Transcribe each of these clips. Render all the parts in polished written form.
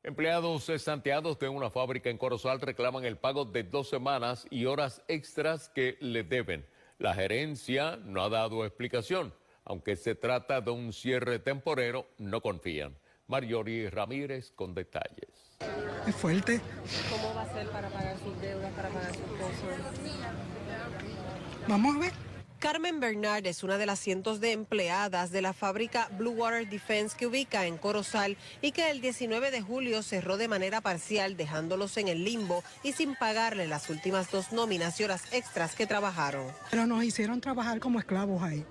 Empleados cesanteados de una fábrica en Corozal reclaman el pago de 2 semanas y horas extras que le deben. La gerencia no ha dado explicación. Aunque se trata de un cierre temporero, no confían. Marjorie Ramírez con detalles. Es fuerte. ¿Cómo va a ser para pagar sus deudas, para pagar sus cosas? Vamos a ver. Carmen Bernard es una de las cientos de empleadas de la fábrica Blue Water Defense que ubica en Corozal y que el 19 de julio cerró de manera parcial, dejándolos en el limbo y sin pagarle las últimas 2 nóminas y horas extras que trabajaron. Pero nos hicieron trabajar como esclavos ahí.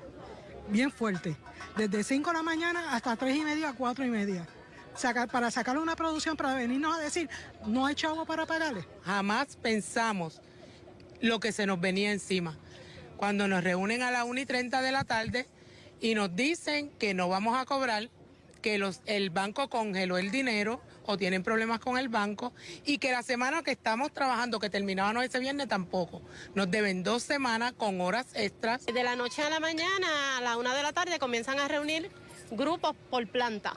Bien fuerte. Desde 5 de la mañana hasta 3:30, 4:30. Para sacarle una producción, para venirnos a decir, no hay chavo para pagarle. Jamás pensamos lo que se nos venía encima. Cuando nos reúnen a las 1:30 de la tarde y nos dicen que no vamos a cobrar, que el banco congeló el dinero o tienen problemas con el banco y que la semana que estamos trabajando, que terminábamos ese viernes, tampoco. Nos deben 2 semanas con horas extras. De la noche a la mañana, a la 1 de la tarde, comienzan a reunir grupos por planta.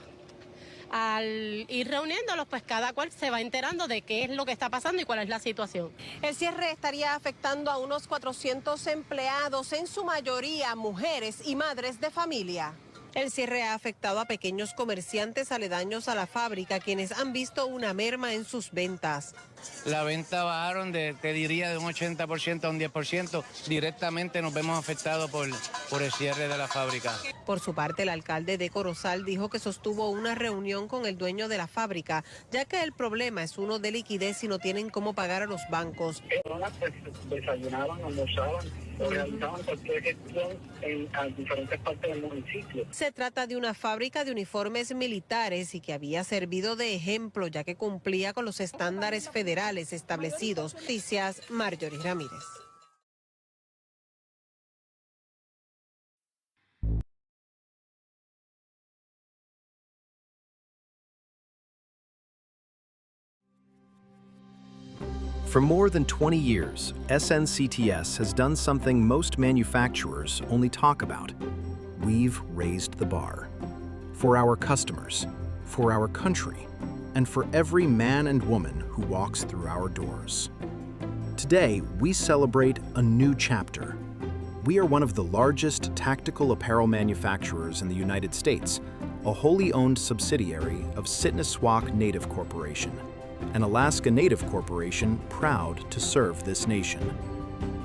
Al ir reuniéndolos, pues cada cual se va enterando de qué es lo que está pasando y cuál es la situación. El cierre estaría afectando a unos 400 empleados, en su mayoría mujeres y madres de familia. El cierre ha afectado a pequeños comerciantes aledaños a la fábrica, quienes han visto una merma en sus ventas. La venta bajaron te diría, de un 80% a un 10%. Directamente nos vemos afectados por el cierre de la fábrica. Por su parte, el alcalde de Corozal dijo que sostuvo una reunión con el dueño de la fábrica, ya que el problema es uno de liquidez y no tienen cómo pagar a los bancos. Pues, desayunaban, almorzaban, realizaban cualquier gestión en diferentes partes del municipio. Se trata de una fábrica de uniformes militares y que había servido de ejemplo, ya que cumplía con los estándares federales establecidos. Noticias, Marjorie Ramírez. For more than 20 years, SNCTS has done something most manufacturers only talk about. We've raised the bar. For our customers, for our country, and for every man and woman who walks through our doors. Today, we celebrate a new chapter. We are one of the largest tactical apparel manufacturers in the United States, a wholly owned subsidiary of Sitneswak Native Corporation, an Alaska Native corporation proud to serve this nation.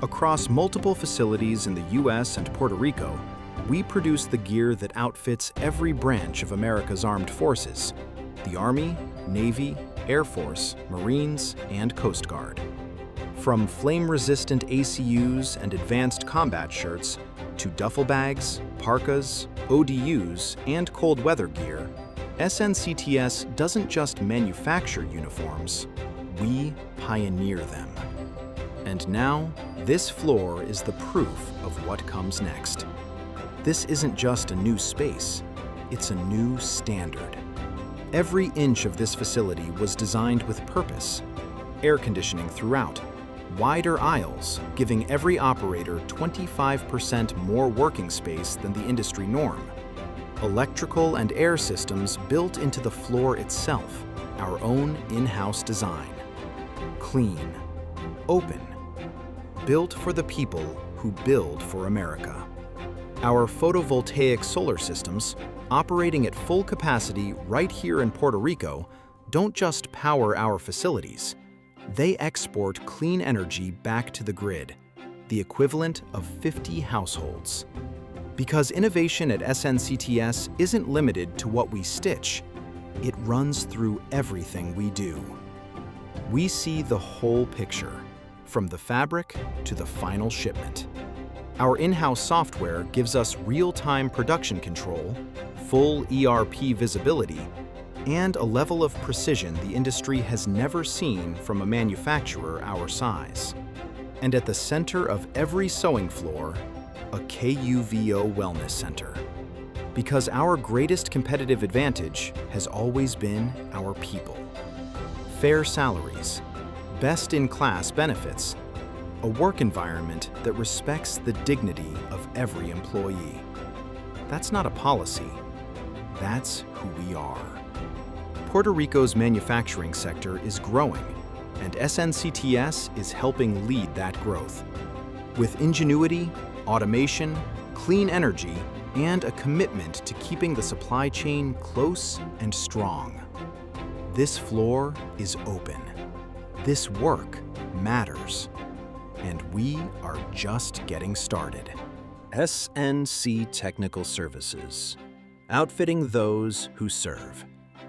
Across multiple facilities in the U.S. and Puerto Rico, we produce the gear that outfits every branch of America's armed forces: the Army, Navy, Air Force, Marines, and Coast Guard. From flame-resistant ACUs and advanced combat shirts to duffel bags, parkas, ODUs, and cold weather gear, SNCTS doesn't just manufacture uniforms, we pioneer them. And now, this floor is the proof of what comes next. This isn't just a new space, it's a new standard. Every inch of this facility was designed with purpose. Air conditioning throughout, wider aisles, giving every operator 25% more working space than the industry norm. Electrical and air systems built into the floor itself, our own in-house design. Clean, open, built for the people who build for America. Our photovoltaic solar systems, operating at full capacity right here in Puerto Rico, don't just power our facilities. They export clean energy back to the grid, the equivalent of 50 households. Because innovation at SNCTS isn't limited to what we stitch, it runs through everything we do. We see the whole picture, from the fabric to the final shipment. Our in-house software gives us real-time production control, full ERP visibility, and a level of precision the industry has never seen from a manufacturer our size. And at the center of every sewing floor, a KUVO Wellness Center. Because our greatest competitive advantage has always been our people. Fair salaries, best-in-class benefits, a work environment that respects the dignity of every employee. That's not a policy, that's who we are. Puerto Rico's manufacturing sector is growing, and SNCTS is helping lead that growth. With ingenuity, automation, clean energy, and a commitment to keeping the supply chain close and strong. This floor is open. This work matters. And we are just getting started. SNC Technical Services. Outfitting those who serve.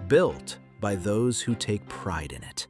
Built by those who take pride in it.